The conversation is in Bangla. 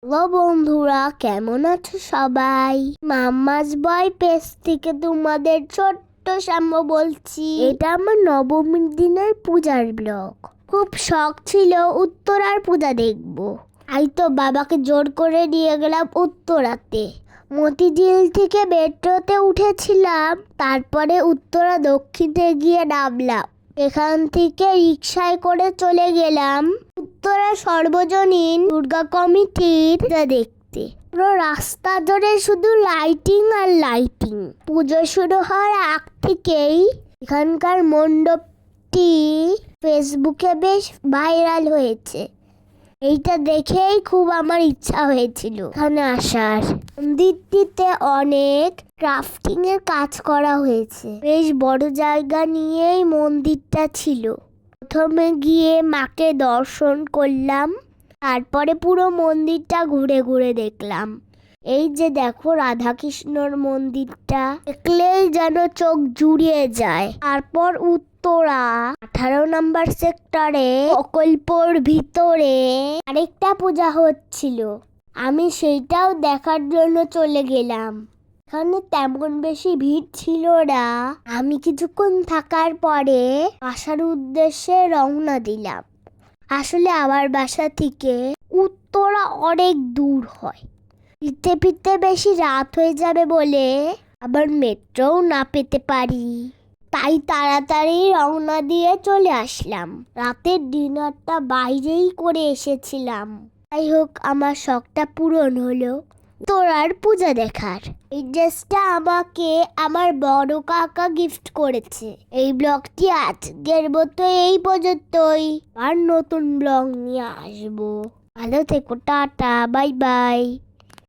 হ্যালো বন্ধুরা, কেমন আছো সবাই? মাম্মাস বয় পেজ থেকে তোমাদের ছোট্ট শ্যাম্য বলছি। এটা আমার নবমীর দিনের পূজার ব্লগ। খুব শখ ছিল উত্তরার পূজা দেখবো। তাই তো বাবাকে জোর করে নিয়ে গেলাম উত্তরাতে। মতিঝিল থেকে মেট্রোতে উঠেছিলাম, তারপরে উত্তরা দক্ষিণে গিয়ে নামলাম। এখান থেকে রিকশায় করে চলে গেলাম উত্তরা সর্বজনীন দুর্গা কমিটির দেখতে। পুরো রাস্তা ধরে শুধু লাইটিং আর লাইটিং। পুজো শুরু হওয়ার আগ থেকেই এখানকার মণ্ডপটি ফেসবুকে বেশ ভাইরাল হয়েছে। এইটা দেখেই খুব আমার ইচ্ছা হয়েছিল এখানে আসার। মন্দিরটিতে অনেক ক্রাফটিং এর কাজ করা হয়েছে। বেশ বড় জায়গা নিয়েই মন্দিরটা ছিল। প্রথমে গিয়ে মাকে দর্শন করলাম, তারপরে পুরো মন্দিরটা ঘুরে ঘুরে দেখলাম। এই যে দেখো রাধাকৃষ্ণর মন্দিরটা, দেখলেই যেন চোখ জুড়িয়ে যায়। তারপর উত্তরা 18 নম্বর সেক্টরে প্রকল্পর ভিতরে আরেকটা পূজা হচ্ছিল। আমি সেইটাও দেখার জন্য চলে গেলাম। এখানে তেমন বেশি ভিড় ছিল না। আমি কিছুক্ষণ থাকার পরে বাসার উদ্দেশ্যে রওনা দিলাম। আসলে আমার বাসা থেকে উত্তরা অনেক দূর হয়। ফিরতে ফিরতে বেশি রাত হয়ে যাবে বলে আবার মেট্রোও না পেতে পারি। তাই তাড়াতাড়ি রওনা দিয়ে চলে আসলাম। রাতের ডিনারটা বাইরেই করে এসেছিলাম। যাই হোক, আমার শখটা পূরণ হলো তোরার পূজা দেখার। এই ড্রেসটা আমাকে আমার বড় কাকা গিফট করেছে। এই ব্লগটি আজকের মতো এই পর্যন্তই। আর নতুন ব্লগ নিয়ে আসবো। ভালো থেকো, টাটা, বাই বাই।